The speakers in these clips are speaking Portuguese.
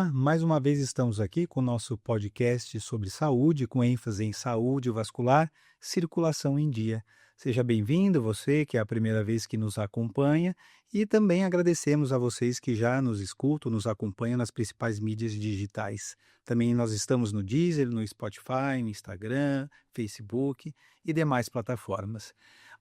Olá, mais uma vez estamos aqui com o nosso podcast sobre saúde, com ênfase em saúde vascular, circulação em dia. Seja bem-vindo, você que é a primeira vez que nos acompanha, e também agradecemos a vocês que já nos escutam, nos acompanham nas principais mídias digitais. Também nós estamos no Deezer, no Spotify, no Instagram, Facebook e demais plataformas.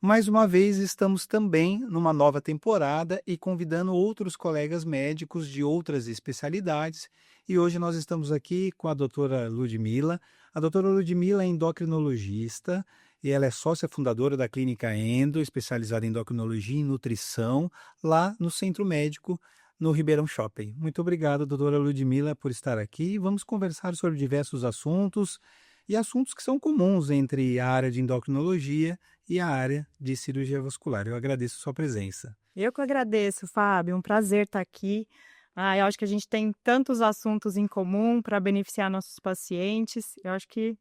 Mais uma vez, estamos também numa nova temporada e convidando outros colegas médicos de outras especialidades. E hoje nós estamos aqui com a doutora Ludmila. A doutora Ludmila é endocrinologista e ela é sócia fundadora da Clínica Endo, especializada em endocrinologia e nutrição, lá no Centro Médico, no Ribeirão Shopping. Muito obrigado, doutora Ludmila, por estar aqui. Vamos conversar sobre diversos assuntos e assuntos que são comuns entre a área de endocrinologia e a área de cirurgia vascular. Eu agradeço a sua presença. Eu que agradeço, Fábio. Um prazer estar aqui. Eu acho que a gente tem tantos assuntos em comum para beneficiar nossos pacientes. Eu acho que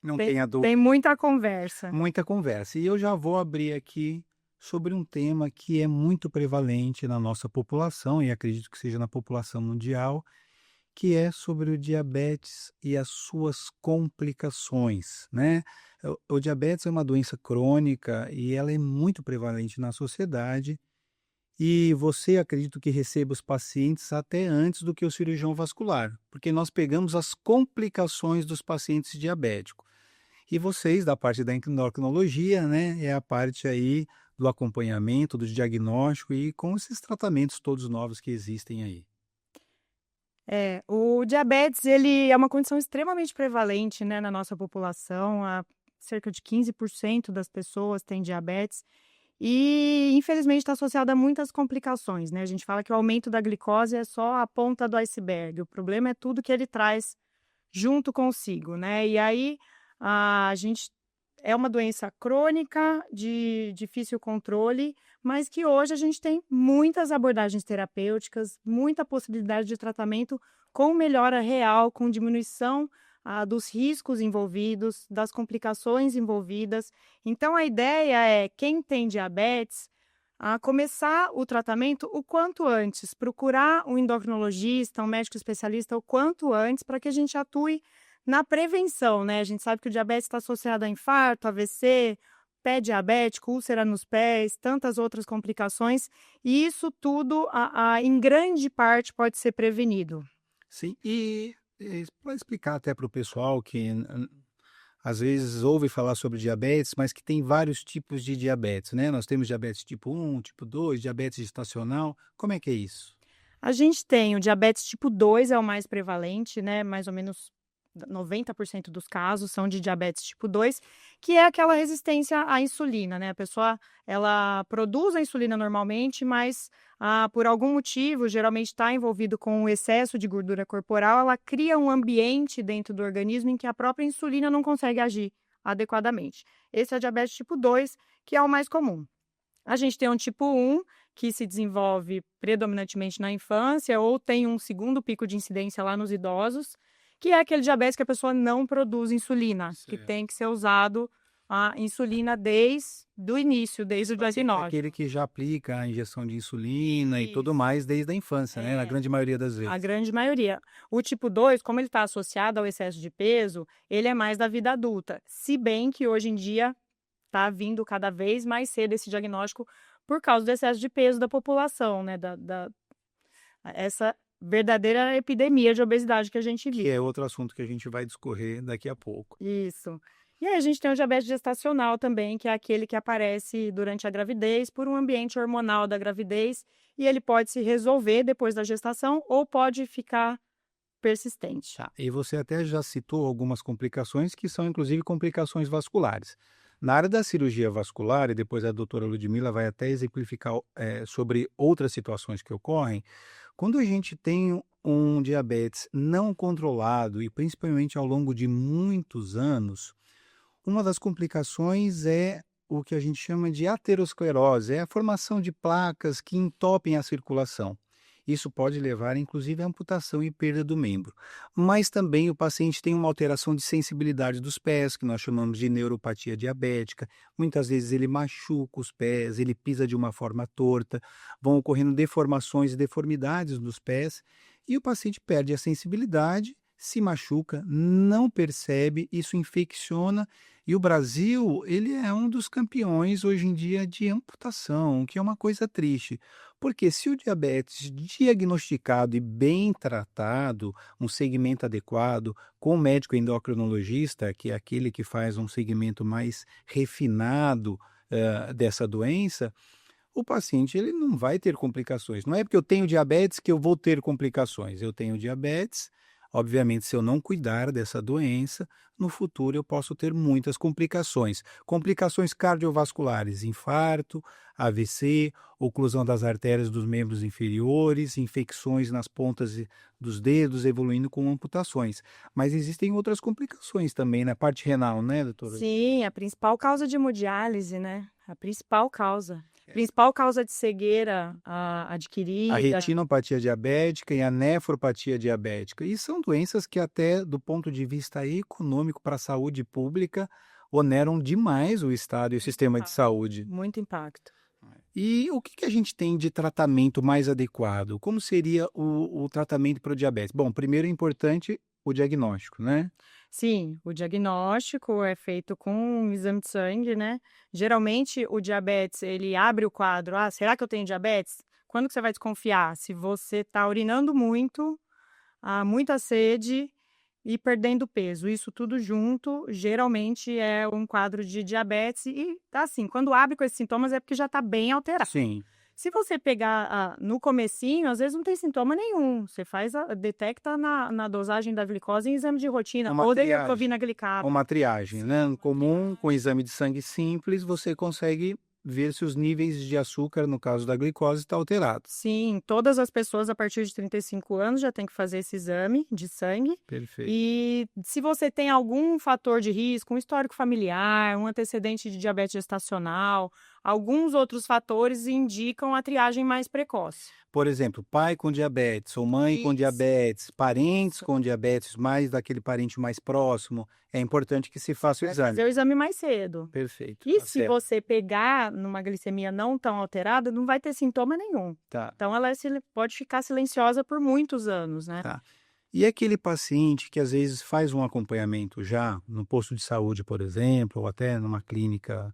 Não tenha dúvida. tem muita conversa. Muita conversa. E eu já vou abrir aqui sobre um tema que é muito prevalente na nossa população, e acredito que seja na população mundial, que é sobre o diabetes e as suas complicações, né? O diabetes é uma doença crônica e ela é muito prevalente na sociedade. E você, acredito que receba os pacientes até antes do que o cirurgião vascular, porque nós pegamos as complicações dos pacientes diabéticos. E vocês, da parte da endocrinologia, né, é a parte aí do acompanhamento, do diagnóstico e com esses tratamentos todos novos que existem aí. O diabetes, ele é uma condição extremamente prevalente, né, na nossa população. Cerca de 15% das pessoas têm diabetes e, infelizmente, está associada a muitas complicações, né? A gente fala que o aumento da glicose é só a ponta do iceberg. O problema é tudo que ele traz junto consigo, né? E aí, a gente é uma doença crônica, de difícil controle, mas que hoje a gente tem muitas abordagens terapêuticas, muita possibilidade de tratamento com melhora real, com diminuição dos riscos envolvidos, das complicações envolvidas. Então, a ideia é, quem tem diabetes, começar o tratamento o quanto antes, procurar um endocrinologista, um médico especialista o quanto antes, para que a gente atue na prevenção, né? A gente sabe que o diabetes está associado a infarto, AVC, pé diabético, úlcera nos pés, tantas outras complicações, e isso tudo, em grande parte, pode ser prevenido. Sim, e para explicar até para o pessoal que às vezes ouve falar sobre diabetes, mas que tem vários tipos de diabetes, né? Nós temos diabetes tipo 1, tipo 2, diabetes gestacional. Como é que é isso? A gente tem o diabetes tipo 2, é o mais prevalente, né? Mais ou menos 90% dos casos são de diabetes tipo 2, que é aquela resistência à insulina, né? A pessoa, ela produz a insulina normalmente, mas por algum motivo, geralmente está envolvido com o excesso de gordura corporal, ela cria um ambiente dentro do organismo em que a própria insulina não consegue agir adequadamente. Esse é o diabetes tipo 2, que é o mais comum. A gente tem um tipo 1, que se desenvolve predominantemente na infância ou tem um segundo pico de incidência lá nos idosos, que é aquele diabetes que a pessoa não produz insulina, que tem que ser usado a insulina desde o início, desde o diagnóstico. Aquele que já aplica a injeção de insulina e tudo mais desde a infância, né? Na grande maioria das vezes. A grande maioria. O tipo 2, como ele está associado ao excesso de peso, ele é mais da vida adulta. Se bem que hoje em dia está vindo cada vez mais cedo esse diagnóstico por causa do excesso de peso da população, né? Essa verdadeira epidemia de obesidade que a gente vive. Que é outro assunto que a gente vai discorrer daqui a pouco. Isso. E aí a gente tem o diabetes gestacional também, que é aquele que aparece durante a gravidez por um ambiente hormonal da gravidez, e ele pode se resolver depois da gestação ou pode ficar persistente. Tá. E você até já citou algumas complicações que são inclusive complicações vasculares. Na área da cirurgia vascular, e depois a doutora Ludmila vai até exemplificar sobre outras situações que ocorrem, quando a gente tem um diabetes não controlado e principalmente ao longo de muitos anos, uma das complicações é o que a gente chama de aterosclerose, é a formação de placas que entopem a circulação. Isso pode levar, inclusive, à amputação e perda do membro. Mas também o paciente tem uma alteração de sensibilidade dos pés, que nós chamamos de neuropatia diabética. Muitas vezes ele machuca os pés, ele pisa de uma forma torta, vão ocorrendo deformações e deformidades nos pés. e o paciente perde a sensibilidade, se machuca, não percebe, isso infecciona. E o Brasil, ele é um dos campeões hoje em dia de amputação, o que é uma coisa triste. Porque se o diabetes diagnosticado e bem tratado, um segmento adequado, com o médico endocrinologista, que é aquele que faz um segmento mais refinado dessa doença, o paciente ele não vai ter complicações. Não é porque eu tenho diabetes que eu vou ter complicações. Eu tenho diabetes, obviamente, se eu não cuidar dessa doença, no futuro eu posso ter muitas complicações. Complicações cardiovasculares, infarto, AVC, oclusão das artérias dos membros inferiores, infecções nas pontas dos dedos, evoluindo com amputações. Mas existem outras complicações também na parte renal, né, doutora? Sim, a principal causa de hemodiálise, né? A principal causa. Principal causa de cegueira A adquirida. retinopatia diabética e a nefropatia diabética. E são doenças que até do ponto de vista econômico para a saúde pública oneram demais o Estado e o sistema de saúde. Muito impacto. E o que a gente tem de tratamento mais adequado? Como seria o tratamento para o diabetes? Bom, primeiro é importante o diagnóstico, né? Sim, o diagnóstico é feito com um exame de sangue, né? Geralmente o diabetes, ele abre o quadro. Ah, será que eu tenho diabetes? Quando que você vai desconfiar? Se você está urinando muito, muita sede e perdendo peso. Isso tudo junto, geralmente é um quadro de diabetes e, assim, quando abre com esses sintomas é porque já está bem alterado. Sim, Se você pegar no comecinho, às vezes não tem sintoma nenhum. Você detecta na dosagem da glicose em exame de rotina uma ou da triagem. hemoglobina glicada. Uma triagem, né? Comum, com exame de sangue simples, você consegue ver se os níveis de açúcar, no caso da glicose, está alterado. Sim, todas as pessoas a partir de 35 anos já tem que fazer esse exame de sangue. Perfeito. E se você tem algum fator de risco, um histórico familiar, um antecedente de diabetes gestacional, alguns outros fatores indicam a triagem mais precoce. Por exemplo, pai com diabetes ou mãe com Isso. diabetes, parentes com diabetes, mais daquele parente mais próximo, é importante que se faça o Vai exame. fazer o exame mais cedo. Perfeito. E Tá se certo. você pegar numa glicemia não tão alterada, não vai ter sintoma nenhum. Tá, Então ela pode ficar silenciosa por muitos anos, né? tá. E aquele paciente que às vezes faz um acompanhamento já no posto de saúde, por exemplo, ou até numa clínica,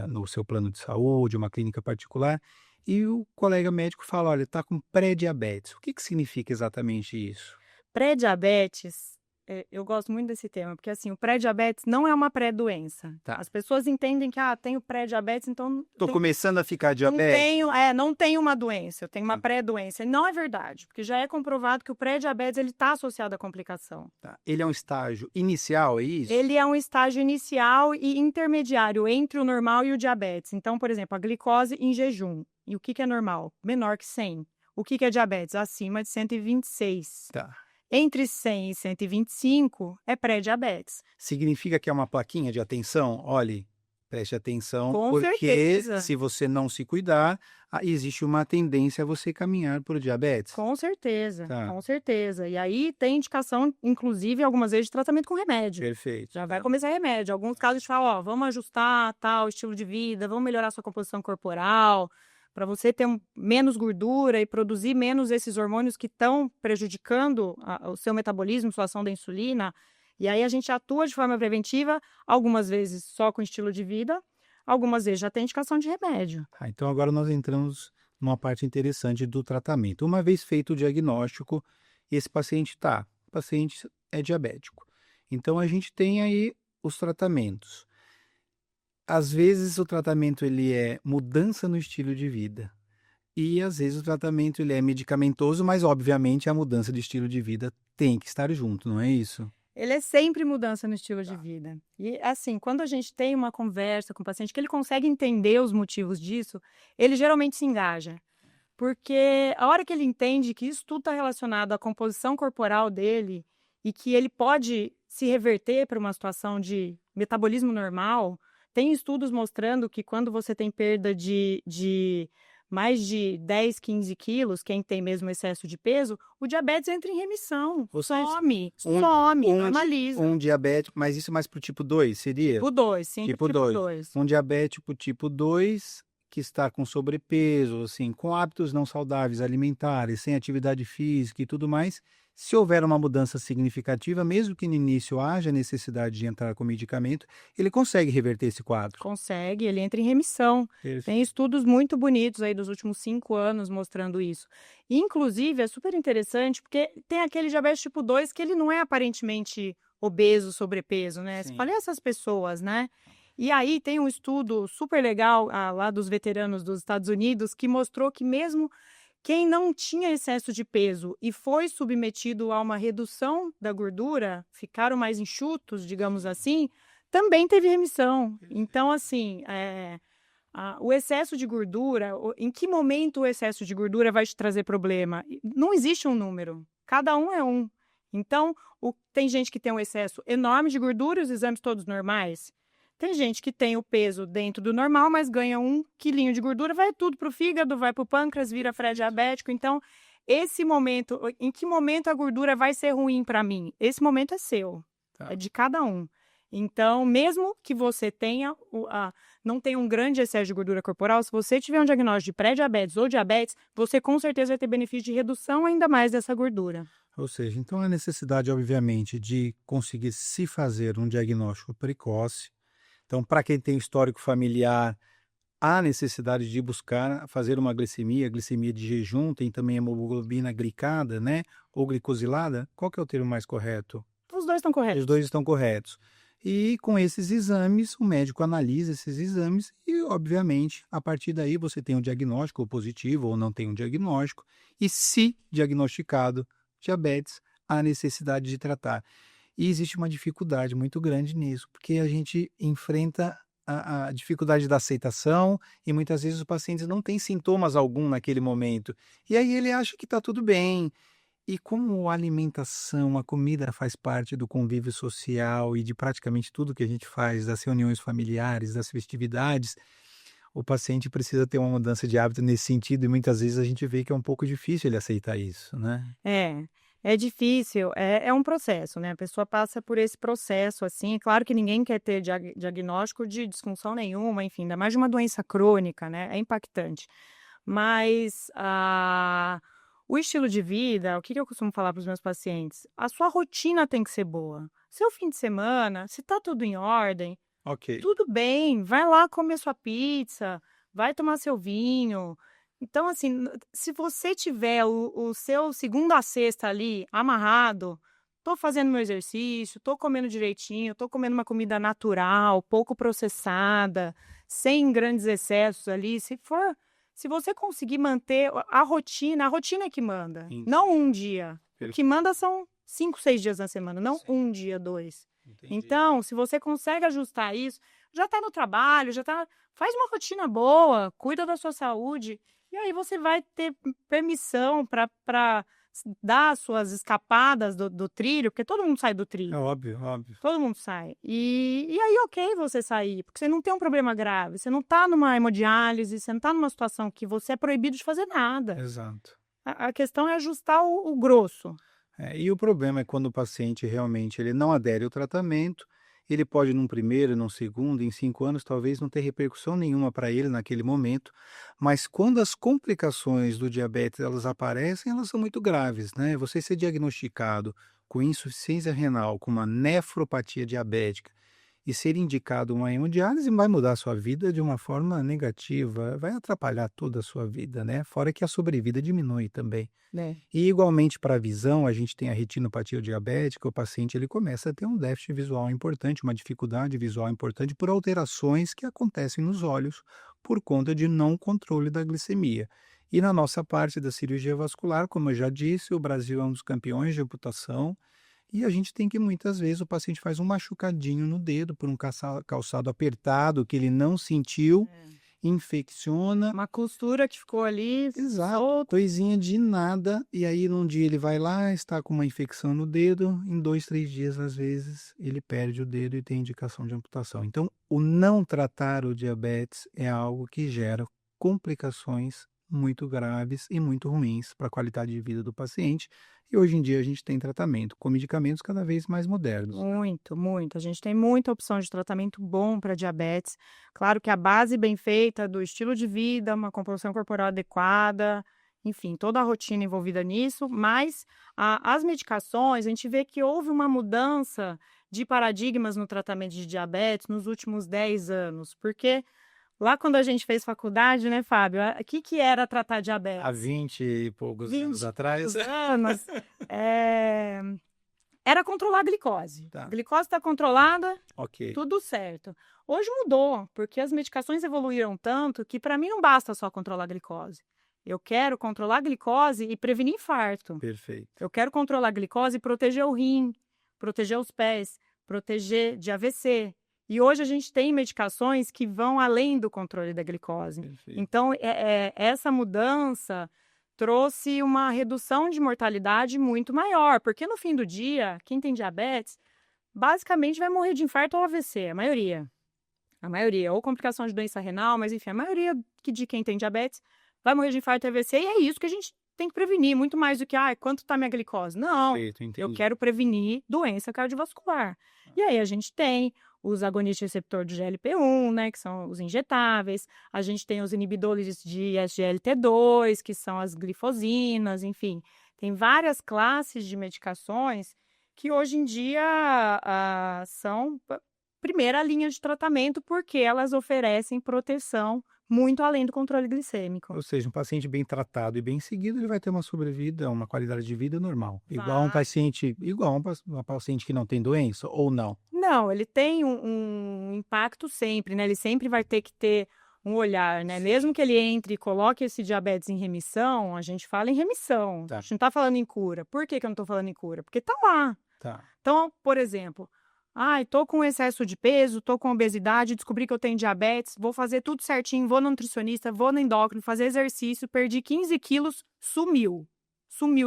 no seu plano de saúde, uma clínica particular, e o colega médico fala: olha, está com pré-diabetes. O que significa exatamente isso? Pré-diabetes, eu gosto muito desse tema, porque assim, o pré-diabetes não é uma pré-doença. Tá. As pessoas entendem que, tenho pré-diabetes, então Estou começando a ficar não diabético. não tenho uma doença, eu tenho uma Tá. pré-doença. E não é verdade, porque já é comprovado que o pré-diabetes ele está associado à complicação. Tá. Ele é um estágio inicial, é isso? Ele é um estágio inicial e intermediário entre o normal e o diabetes. Então, por exemplo, a glicose em jejum. E o que é normal? Menor que 100. O que é diabetes? Acima de 126. Tá. Entre 100 e 125 é pré-diabetes. Significa que é uma plaquinha de atenção? Olhe, preste atenção, Com porque certeza. se você não se cuidar, existe uma tendência a você caminhar para o diabetes. Com certeza, Tá. com certeza. E aí tem indicação, inclusive, algumas vezes de tratamento com remédio. Perfeito. Já vai começar remédio. Alguns casos a gente fala, vamos ajustar tal estilo de vida, vamos melhorar sua composição corporal, para você ter menos gordura e produzir menos esses hormônios que estão prejudicando o seu metabolismo, sua ação da insulina. E aí a gente atua de forma preventiva, algumas vezes só com estilo de vida, algumas vezes já tem indicação de remédio. Tá, então agora nós entramos numa parte interessante do tratamento. Uma vez feito o diagnóstico, esse paciente o paciente é diabético. Então a gente tem aí os tratamentos. Às vezes o tratamento ele é mudança no estilo de vida. E às vezes o tratamento ele é medicamentoso, mas obviamente a mudança de estilo de vida tem que estar junto, não é isso? Ele é sempre mudança no estilo de vida. E assim, quando a gente tem uma conversa com o paciente que ele consegue entender os motivos disso, ele geralmente se engaja. Porque a hora que ele entende que isso tudo está relacionado à composição corporal dele e que ele pode se reverter para uma situação de metabolismo normal, tem estudos mostrando que quando você tem perda de mais de 10, 15 quilos, quem tem mesmo excesso de peso, o diabetes entra em remissão. Some, normaliza. Um diabético, mas isso mais para o tipo 2, seria? Tipo 2, sim, Tipo tipo 2. 2. Um diabético tipo 2 que está com sobrepeso, assim, com hábitos não saudáveis alimentares, sem atividade física e tudo mais, se houver uma mudança significativa, mesmo que no início haja necessidade de entrar com medicamento, ele consegue reverter esse quadro. Consegue, ele entra em remissão. Tem estudos muito bonitos aí dos últimos 5 anos mostrando isso. Inclusive, é super interessante, porque tem aquele diabetes tipo 2 que ele não é aparentemente obeso, sobrepeso, né? Você fala, Sim. e essas pessoas, né? E aí tem um estudo super legal lá dos veteranos dos Estados Unidos que mostrou que mesmo quem não tinha excesso de peso e foi submetido a uma redução da gordura, ficaram mais enxutos, digamos assim, também teve remissão. Então, assim, o excesso de gordura, em que momento o excesso de gordura vai te trazer problema? Não existe um número, cada um é um. Então, tem gente que tem um excesso enorme de gordura, os exames todos normais. Tem gente que tem o peso dentro do normal, mas ganha 1 quilinho de gordura, vai tudo para o fígado, vai para o pâncreas, vira pré-diabético. Então, esse momento, em que momento a gordura vai ser ruim para mim? Esse momento é seu, Tá. é de cada um. Então, mesmo que você não tenha um grande excesso de gordura corporal, se você tiver um diagnóstico de pré-diabetes ou diabetes, você com certeza vai ter benefício de redução ainda mais dessa gordura. Ou seja, então a necessidade, obviamente, de conseguir se fazer um diagnóstico precoce. Então, para quem tem histórico familiar, há necessidade de buscar fazer uma glicemia de jejum, tem também hemoglobina glicada, né, ou glicosilada. Qual que é o termo mais correto? Os dois estão Os corretos. dois estão corretos. E com esses exames, o médico analisa esses exames e, obviamente, a partir daí você tem um diagnóstico positivo ou não tem um diagnóstico. E se diagnosticado diabetes, há necessidade de tratar. E existe uma dificuldade muito grande nisso, porque a gente enfrenta a dificuldade da aceitação e muitas vezes os pacientes não têm sintomas algum naquele momento. E aí ele acha que está tudo bem. E como a alimentação, a comida faz parte do convívio social e de praticamente tudo que a gente faz, das reuniões familiares, das festividades, o paciente precisa ter uma mudança de hábito nesse sentido e muitas vezes a gente vê que é um pouco difícil ele aceitar isso, né? É difícil, é um processo, né, a pessoa passa por esse processo, assim, é claro que ninguém quer ter diagnóstico de disfunção nenhuma, enfim, ainda mais de uma doença crônica, né, é impactante. Mas, o estilo de vida, o que eu costumo falar para os meus pacientes? A sua rotina tem que ser boa. Seu fim de semana, se tá tudo em ordem, Ok. tudo bem, vai lá comer sua pizza, vai tomar seu vinho. Então, assim, se você tiver o seu segunda a sexta ali amarrado, tô fazendo meu exercício, tô comendo direitinho, tô comendo uma comida natural, pouco processada, sem grandes excessos ali, se você conseguir manter a rotina é que manda, Entendi. não um dia. O que Perfeito. manda são 5, 6 dias na semana, não Sim. um dia, 2. Entendi. Então, se você consegue ajustar isso, já está no trabalho, faz uma rotina boa, cuida da sua saúde, e aí você vai ter permissão para dar as suas escapadas do trilho, porque todo mundo sai do É trilho, óbvio, óbvio. todo mundo sai. E aí ok você sair, porque você não tem um problema grave, você não está numa hemodiálise, você não está numa situação que você é proibido de fazer nada. Exato. A questão é ajustar o grosso. E o problema é quando o paciente realmente ele não adere ao tratamento, ele pode num primeiro, num segundo, em 5 anos talvez não ter repercussão nenhuma para ele naquele momento, mas quando as complicações do diabetes elas aparecem, elas são muito graves, né? Você ser diagnosticado com insuficiência renal, com uma nefropatia diabética e ser indicado uma hemodiálise vai mudar a sua vida de uma forma negativa, vai atrapalhar toda a sua vida, né? Fora que a sobrevida diminui também. Né? E igualmente para a visão, a gente tem a retinopatia diabética, o paciente ele começa a ter um déficit visual importante, uma dificuldade visual importante por alterações que acontecem nos olhos por conta de não controle da glicemia. E na nossa parte da cirurgia vascular, como eu já disse, o Brasil é um dos campeões de amputação e a gente tem que muitas vezes o paciente faz um machucadinho no dedo por um calçado apertado que ele não sentiu, infecciona. Uma costura que ficou ali Exato, solta. coisinha de nada, e aí num dia ele vai lá, está com uma infecção no dedo, em 2, 3 dias, às vezes, ele perde o dedo e tem indicação de amputação. Então, o não tratar o diabetes é algo que gera complicações muito graves e muito ruins para a qualidade de vida do paciente. E hoje em dia a gente tem tratamento com medicamentos cada vez mais modernos. Muito, muito. A gente tem muita opção de tratamento bom para diabetes. Claro que a base bem feita do estilo de vida, uma composição corporal adequada, enfim, toda a rotina envolvida nisso, mas as medicações, a gente vê que houve uma mudança de paradigmas no tratamento de diabetes nos últimos 10 anos, porque lá quando a gente fez faculdade, né, Fábio, o que que era tratar Há diabetes? 20 e poucos anos 20 e atrás. poucos anos, eh, era controlar a glicose. A Tá, glicose está controlada, ok. tudo certo. Hoje mudou, porque as medicações evoluíram tanto que para mim não basta só controlar a glicose. Eu quero controlar a glicose e prevenir infarto. Perfeito. Eu quero controlar a glicose e proteger o rim, proteger os pés, proteger de AVC. E hoje a gente tem medicações que vão além do controle da glicose. Perfeito. Então, essa mudança trouxe uma redução de mortalidade muito maior, porque no fim do dia, quem tem diabetes, basicamente vai morrer de infarto ou AVC, a maioria. A maioria, ou complicação de doença renal, mas enfim, a maioria de quem tem diabetes vai morrer de infarto e AVC, e é isso que a gente tem que prevenir, muito mais do que, quanto está minha glicose? Não, Perfeito, eu entendi. quero prevenir doença cardiovascular. E aí a gente tem os agonistas receptor de GLP-1, né, que são os injetáveis, a gente tem os inibidores de SGLT2, que são as glifosinas, enfim, tem várias classes de medicações que hoje em dia são primeira linha de tratamento, porque elas oferecem proteção muito além do controle glicêmico. Ou seja, um paciente bem tratado e bem seguido, ele vai ter uma sobrevida, uma qualidade de vida normal. Igual um Vai. paciente, igual uma paciente que não tem doença, ou não. Não, ele tem um impacto sempre, né, ele sempre vai ter que ter um olhar, né, mesmo que ele entre e coloque esse diabetes em remissão, a gente fala em remissão, a Tá, gente não está falando em cura. Por que que eu não estou falando em cura? Porque está lá. tá. Então, por exemplo, tô com excesso de peso, tô com obesidade, descobri que eu tenho diabetes, vou fazer tudo certinho, vou no nutricionista, vou no endócrino, fazer exercício, perdi 15 quilos, sumiu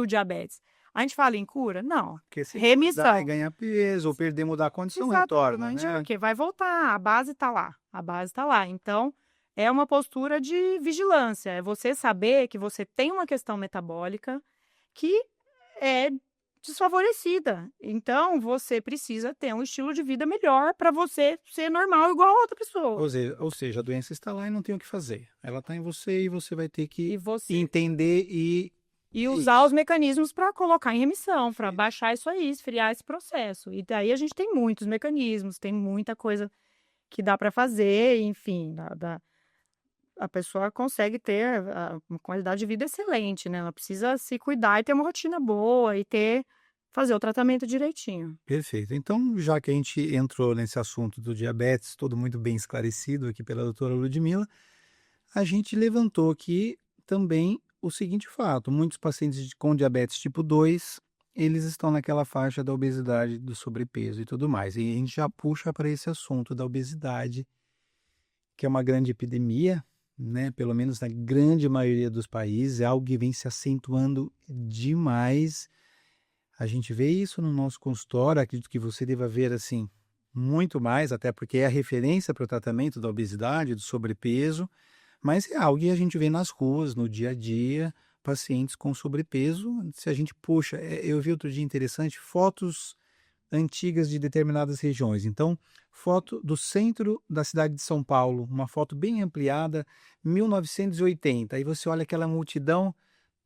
o diabetes. A gente fala em cura? Não, Porque se mudar e remissão. ganhar peso, ou perder, mudar a condição, retorna, Exatamente, né? porque vai voltar, a base está lá, a base está lá. Então, é uma postura de vigilância, é você saber que você tem uma questão metabólica que é desfavorecida. Então, você precisa ter um estilo de vida melhor para você ser normal igual a outra pessoa. Ou seja, a doença está lá e não tem o que fazer. Ela está em você e você vai ter que E você entender e é usar os isso. mecanismos para colocar em remissão, para Perfeito. baixar isso aí, esfriar esse processo. E daí a gente tem muitos mecanismos, tem muita coisa que dá para fazer, enfim, a pessoa consegue ter uma qualidade de vida excelente, né? Ela precisa se cuidar e ter uma rotina boa e fazer o tratamento direitinho. Perfeito. Então, já que a gente entrou nesse assunto do diabetes, todo muito bem esclarecido aqui pela doutora Ludmila, a gente levantou aqui também o seguinte fato: muitos pacientes com diabetes tipo 2, eles estão naquela faixa da obesidade, do sobrepeso e tudo mais. E a gente já puxa para esse assunto da obesidade, que é uma grande epidemia, né? Pelo menos na grande maioria dos países, é algo que vem se acentuando demais. A gente vê isso no nosso consultório, acredito que você deva ver assim muito mais, até porque é a referência para o tratamento da obesidade, do sobrepeso, mas é algo que a gente vê nas ruas, no dia a dia, pacientes com sobrepeso. Se a gente puxa, eu vi outro dia interessante, fotos antigas de determinadas regiões. Então, foto do centro da cidade de São Paulo, uma foto bem ampliada, 1980. Aí você olha aquela multidão,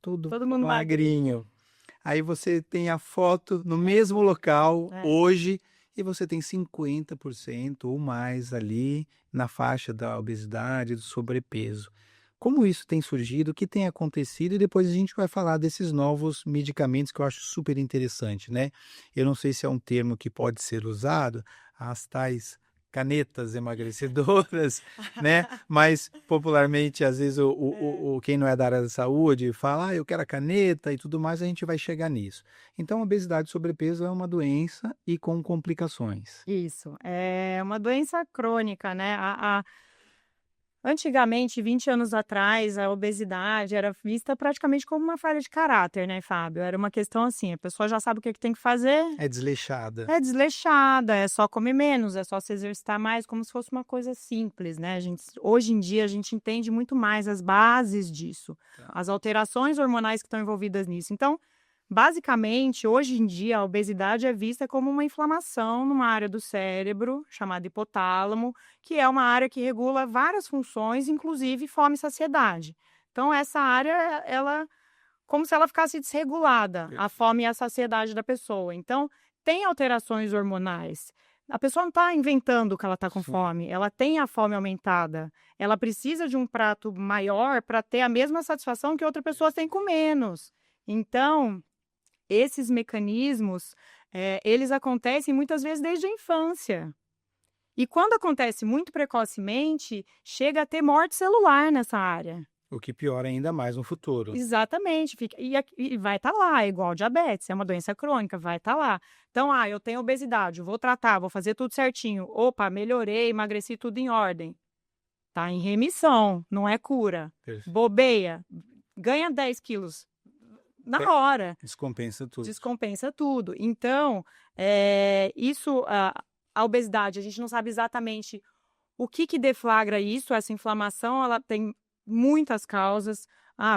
todo Todo mundo magrinho. magrinho. Aí você tem a foto no mesmo local É. hoje e você tem 50% ou mais ali na faixa da obesidade, do sobrepeso. Como isso tem surgido, o que tem acontecido, e depois a gente vai falar desses novos medicamentos que eu acho super interessante, né? Eu não sei se é um termo que pode ser usado, as tais canetas emagrecedoras, né? Mas popularmente, às vezes, quem não é da área da saúde fala, eu quero a caneta e tudo mais, a gente vai chegar nisso. Então, a obesidade e sobrepeso é uma doença e com complicações. Isso, é uma doença crônica, né? Antigamente, 20 anos atrás, a obesidade era vista praticamente como uma falha de caráter, né, Fábio? Era uma questão assim, a pessoa já sabe o que tem que fazer, É desleixada. é desleixada, é só comer menos, é só se exercitar mais, como se fosse uma coisa simples, né? Hoje em dia, a gente entende muito mais as bases disso, Tá. as alterações hormonais que estão envolvidas nisso. Então, basicamente, hoje em dia, a obesidade é vista como uma inflamação numa área do cérebro, chamada hipotálamo, que é uma área que regula várias funções, inclusive fome e saciedade. Então, essa área, ela, como se ela ficasse desregulada, a fome e a saciedade da pessoa. Então, tem alterações hormonais. A pessoa não está inventando que ela está com Sim. fome, ela tem a fome aumentada. Ela precisa de um prato maior para ter a mesma satisfação que outra pessoa tem com menos. Então, esses mecanismos, eles acontecem muitas vezes desde a infância. E quando acontece muito precocemente, chega a ter morte celular nessa área. O que piora ainda mais no futuro. Exatamente. E vai estar lá, é igual diabetes, é uma doença crônica, vai estar lá. Então, eu tenho obesidade, eu vou tratar, vou fazer tudo certinho. Opa, melhorei, emagreci tudo em ordem. Tá em remissão, não é cura. Perfeito. Bobeia, ganha 10 quilos. Na hora. Descompensa tudo. Descompensa tudo. Então, a obesidade, a gente não sabe exatamente o que deflagra isso, essa inflamação, ela tem muitas causas.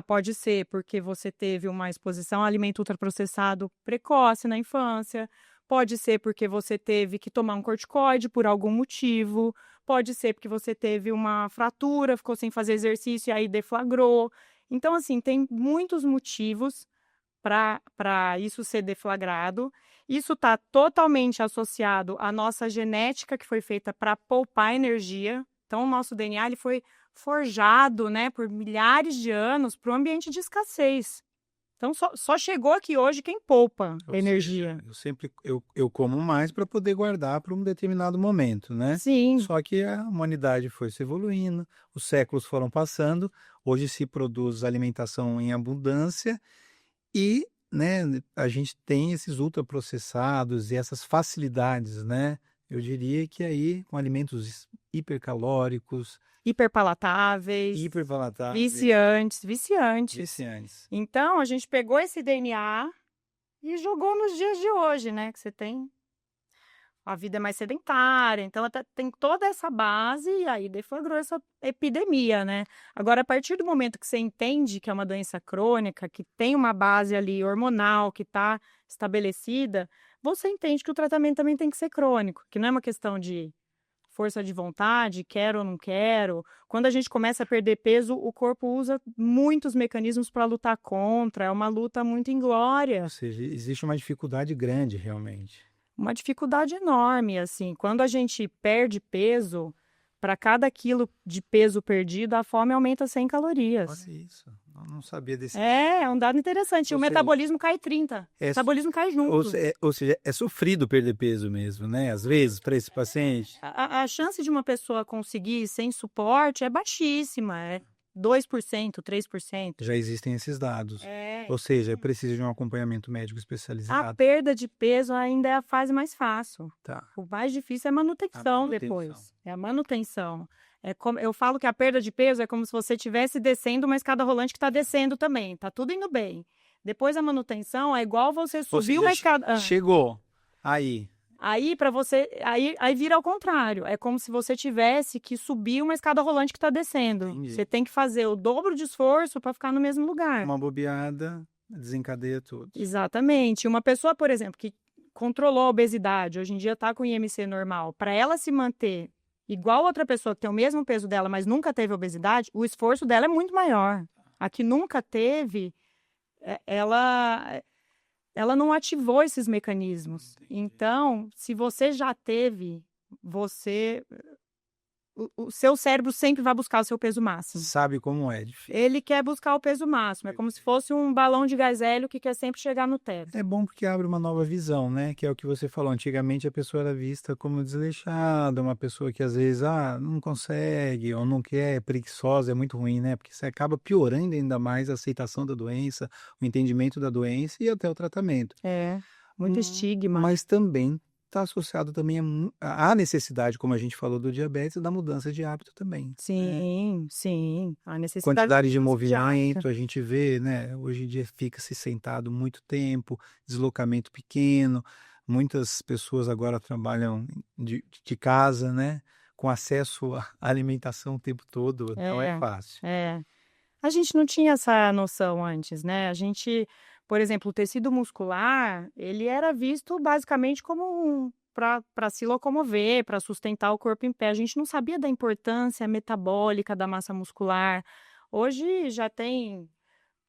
Pode ser porque você teve uma exposição a alimento ultraprocessado precoce na infância, pode ser porque você teve que tomar um corticoide por algum motivo, pode ser porque você teve uma fratura, ficou sem fazer exercício e aí deflagrou. Então, assim, tem muitos motivos para isso ser deflagrado. Isso está totalmente associado à nossa genética, que foi feita para poupar energia. Então, o nosso DNA ele foi forjado, né, por milhares de anos para o ambiente de escassez. Então, só chegou aqui hoje quem poupa energia. Seja, eu como mais para poder guardar para um determinado momento, né? Sim. Só que a humanidade foi se evoluindo, os séculos foram passando, hoje se produz alimentação em abundância e, né, a gente tem esses ultraprocessados e essas facilidades, né? Eu diria que aí com alimentos hipercalóricos, Hiperpalatáveis, hiperpalatáveis, viciantes. Então, a gente pegou esse DNA e jogou nos dias de hoje, né? Que você tem a vida é mais sedentária, então tem toda essa base e aí deflagrou essa epidemia, né? Agora, a partir do momento que você entende que é uma doença crônica, que tem uma base ali hormonal que está estabelecida, você entende que o tratamento também tem que ser crônico, que não é uma questão de força de vontade, quero ou não quero. Quando a gente começa a perder peso, o corpo usa muitos mecanismos para lutar contra, é uma luta muito inglória. Ou seja, existe uma dificuldade grande realmente. Uma dificuldade enorme, assim. Quando a gente perde peso, para cada quilo de peso perdido, a fome aumenta 100 calorias. Olha isso, eu não sabia desse... É um dado interessante. O metabolismo cai 30. O metabolismo cai junto. Ou seja, é sofrido perder peso mesmo, né? Às vezes, para esse paciente. A chance de uma pessoa conseguir sem suporte é baixíssima, é 2%, 3%. Já existem esses dados. Ou seja, precisa de um acompanhamento médico A especializado. perda de peso ainda é a fase mais fácil. Tá. O mais difícil é a manutenção depois. É a manutenção. Eu falo que a perda de peso é como se você estivesse descendo uma escada rolante que está descendo também. Tá tudo indo bem. Depois a manutenção é igual você subir uma escada. Chegou. Aí para você. Aí vira ao contrário. É como se você tivesse que subir uma escada rolante que está descendo. Entendi. Você tem que fazer o dobro de esforço para ficar no mesmo lugar. uma bobeada desencadeia tudo. Exatamente. Uma pessoa, por exemplo, que controlou a obesidade, hoje em dia está com IMC normal, para ela se manter igual outra pessoa que tem o mesmo peso dela, mas nunca teve obesidade, o esforço dela é muito maior. A que nunca teve, ela não ativou esses mecanismos. Entendi. Então, se você já teve, o seu cérebro sempre vai buscar o seu peso máximo. Sabe como é difícil. Ele quer buscar o peso máximo. É como se fosse um balão de gás hélio que quer sempre chegar no teto. É bom porque abre uma nova visão, né? Que é o que você falou. Antigamente a pessoa era vista como desleixada, uma pessoa que às vezes não consegue ou não quer, é preguiçosa, é muito ruim, né? Porque você acaba piorando ainda mais a aceitação da doença, o entendimento da doença e até o tratamento. Muito estigma. Mas também está associado também à necessidade, como a gente falou do diabetes, da mudança de hábito também, né. Sim, sim, a necessidade Quantidade de de hábito. movimento, a gente vê, né, hoje em dia fica-se sentado muito tempo, deslocamento pequeno, muitas pessoas agora trabalham de casa, né, com acesso à alimentação o tempo todo, não é É, fácil. é. A gente não tinha essa noção antes, né, a gente, por exemplo, o tecido muscular, ele era visto basicamente como para se locomover, para sustentar o corpo em pé, a gente não sabia da importância metabólica da massa muscular. Hoje já tem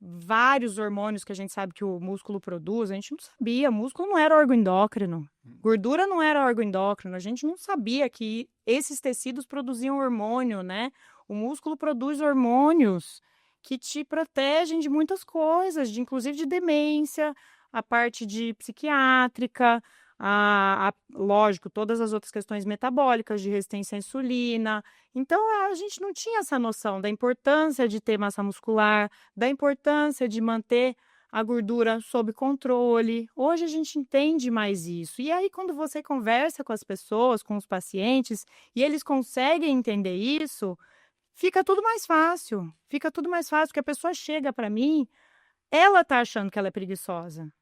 vários hormônios que a gente sabe que o músculo produz, a gente não sabia, músculo não era órgão endócrino, gordura não era órgão endócrino, a gente não sabia que esses tecidos produziam hormônio, né. O músculo produz hormônios que te protegem de muitas coisas, de inclusive de demência, a parte de psiquiátrica, lógico, todas as outras questões metabólicas, de resistência à insulina. Então, a gente não tinha essa noção da importância de ter massa muscular, da importância de manter a gordura sob controle. Hoje a gente entende mais isso. E aí, quando você conversa com as pessoas, com os pacientes, e eles conseguem entender isso, fica tudo mais fácil. Fica tudo mais fácil, porque a pessoa chega para mim, ela tá achando que ela é preguiçosa.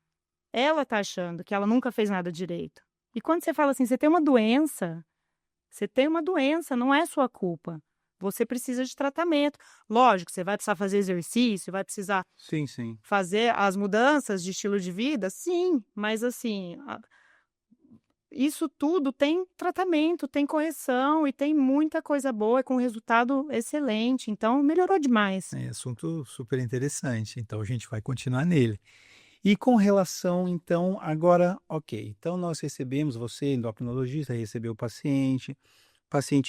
Ela tá achando que ela nunca fez nada direito. E quando você fala assim: você tem uma doença, não é sua culpa. Você precisa de tratamento. Lógico, você vai precisar fazer exercício, vai precisar Sim, sim. fazer as mudanças de estilo de vida, sim, mas assim, isso tudo tem tratamento, tem correção e tem muita coisa boa, com resultado excelente, então melhorou demais. É assunto super interessante, então a gente vai continuar nele. E com relação então agora, ok, então nós recebemos, você endocrinologista recebeu o paciente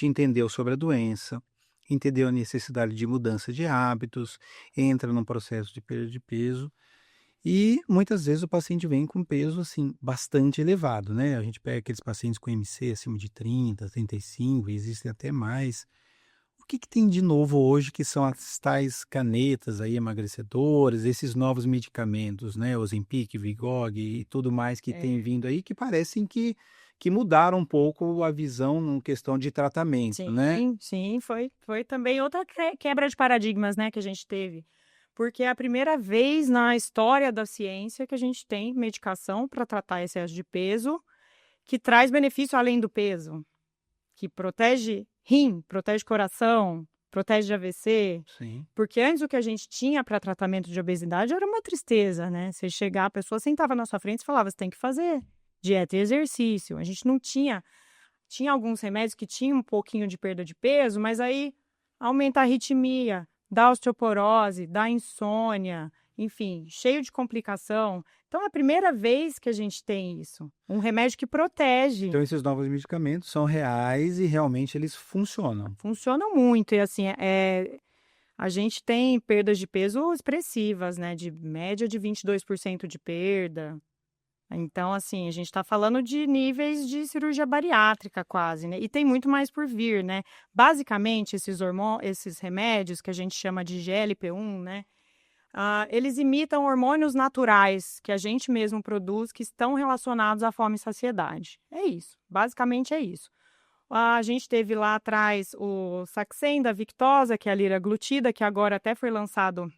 entendeu sobre a doença, entendeu a necessidade de mudança de hábitos, entra num processo de perda de peso e muitas vezes o paciente vem com peso, assim, bastante elevado, né, a gente pega aqueles pacientes com IMC acima de 30, 35, e existem até mais. O que que tem de novo hoje que são as tais canetas aí emagrecedoras, esses novos medicamentos, né, Ozempic, Wegovy e tudo mais que tem É. vindo aí, que parecem que mudaram um pouco a visão em questão de tratamento, né? Sim, sim, foi também outra quebra de paradigmas, né, que a gente teve. Porque é a primeira vez na história da ciência que a gente tem medicação para tratar excesso de peso, que traz benefício além do peso, que protege rim, protege coração, protege de AVC. Sim. Porque antes o que a gente tinha para tratamento de obesidade era uma tristeza, né? Você chegar, a pessoa sentava na sua frente e falava: você tem que fazer dieta e exercício. A gente não tinha. Tinha alguns remédios que tinham um pouquinho de perda de peso, mas aí aumenta a arritmia, dá osteoporose, dá insônia, enfim, cheio de complicação. Então é a primeira vez que a gente tem isso, um remédio que protege. Então esses novos medicamentos são reais e realmente eles funcionam. Funcionam muito e assim, a gente tem perdas de peso expressivas, né, de média de 22% de perda. Então, assim, a gente está falando de níveis de cirurgia bariátrica quase, né, e tem muito mais por vir, né. Basicamente, esses remédios que a gente chama de GLP-1, né, eles imitam hormônios naturais que a gente mesmo produz, que estão relacionados à fome e saciedade. É isso, basicamente é isso. A gente teve lá atrás o Saxenda, Victoza, que é a liraglutida, que agora até foi lançado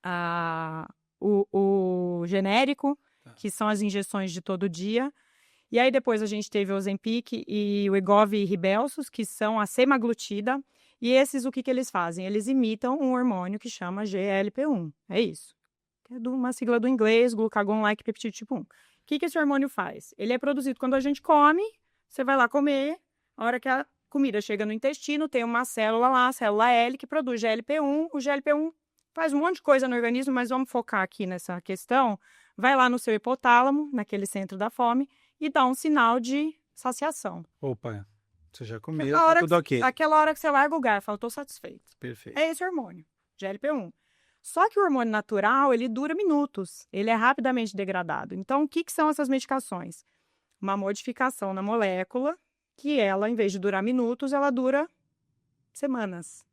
ah, o genérico, que são as injeções de todo dia. E aí depois a gente teve o Ozempic e o Wegovy e Ribelsus, que são a semaglutida. E esses, o que que eles fazem? Eles imitam um hormônio que chama GLP-1. É isso. Que é uma sigla do inglês, Glucagon-like peptide tipo 1. O que que esse hormônio faz? Ele é produzido quando a gente come, você vai lá comer, a hora que a comida chega no intestino, tem uma célula lá, a célula L, que produz GLP-1. O GLP-1 faz um monte de coisa no organismo, mas vamos focar aqui nessa questão. Vai lá no seu hipotálamo, naquele centro da fome, e dá um sinal de saciação. Opa, você já comeu, tá tudo ok. Aquela hora que você larga o garfo, fala, estou satisfeito. Perfeito. É esse hormônio, GLP-1. Só que o hormônio natural, ele dura minutos, ele é rapidamente degradado. Então, o que que são essas medicações? Uma modificação na molécula, que ela, em vez de durar minutos, ela dura semanas.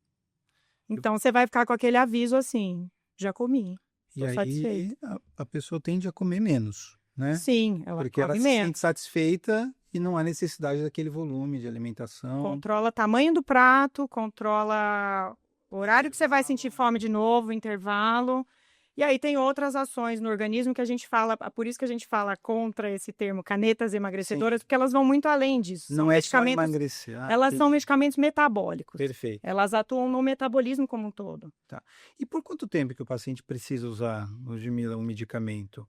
Então, você vai ficar com aquele aviso assim, já comi, E estou aí satisfeito. a pessoa tende a comer menos, né? Sim, ela Porque ela come se sente menos. satisfeita E não há necessidade daquele volume de alimentação. Controla o tamanho do prato, controla o horário que você vai sentir fome de novo, intervalo. E aí tem outras ações no organismo que a gente fala, por isso que a gente fala contra esse termo canetas emagrecedoras, porque elas vão muito além disso. Não é só emagrecer. Elas são medicamentos metabólicos. Perfeito. Elas atuam no metabolismo como um todo. Tá. E por quanto tempo que o paciente precisa usar, Ludmila, um medicamento?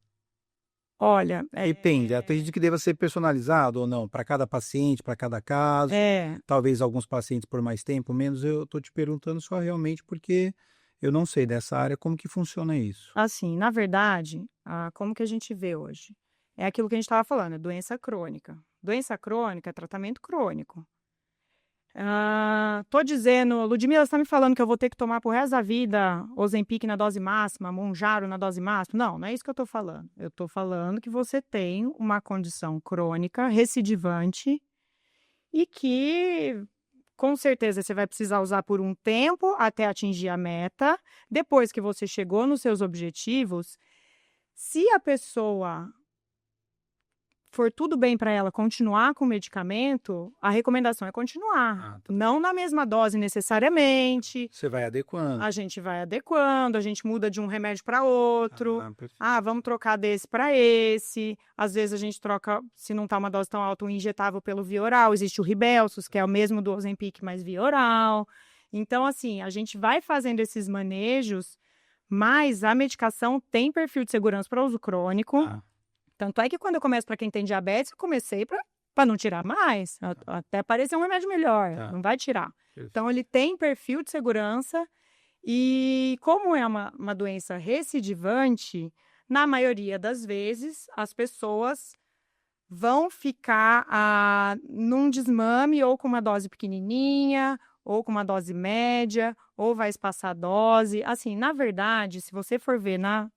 Olha, Depende, acredito que deva ser personalizado ou não, para cada paciente, para cada caso. Talvez alguns pacientes por mais tempo, menos. Eu estou te perguntando só realmente porque eu não sei dessa área como que funciona isso. Assim, na verdade, como que a gente vê hoje? É aquilo que a gente estava falando, é doença crônica. Doença crônica é tratamento crônico. Tô dizendo, Ludmila, você está me falando que eu vou ter que tomar pro resto da vida Ozempic na dose máxima, Mounjaro na dose máxima? Não, não é isso que eu estou falando. Eu estou falando que você tem uma condição crônica, recidivante, e que com certeza você vai precisar usar por um tempo até atingir a meta. Depois que você chegou nos seus objetivos, se a pessoa for tudo bem para ela continuar com o medicamento, a recomendação é continuar. Não na mesma dose necessariamente. Você vai adequando. A gente vai adequando, a gente muda de um remédio para outro. Vamos trocar desse para esse. Às vezes a gente troca, se não está uma dose tão alta, um injetável pelo via oral. Existe o Ribelsus, que é o mesmo do Ozempic, mas via oral. Então, assim, a gente vai fazendo esses manejos, mas a medicação tem perfil de segurança para uso crônico. Tanto é que quando eu começo para quem tem diabetes, eu comecei para não tirar mais, até aparecer um remédio melhor, não vai tirar. Então, ele tem perfil de segurança e como é uma doença recidivante, na maioria das vezes, as pessoas vão ficar num desmame ou com uma dose pequenininha, ou com uma dose média, ou vai espaçar a dose. Assim, na verdade, se você for ver na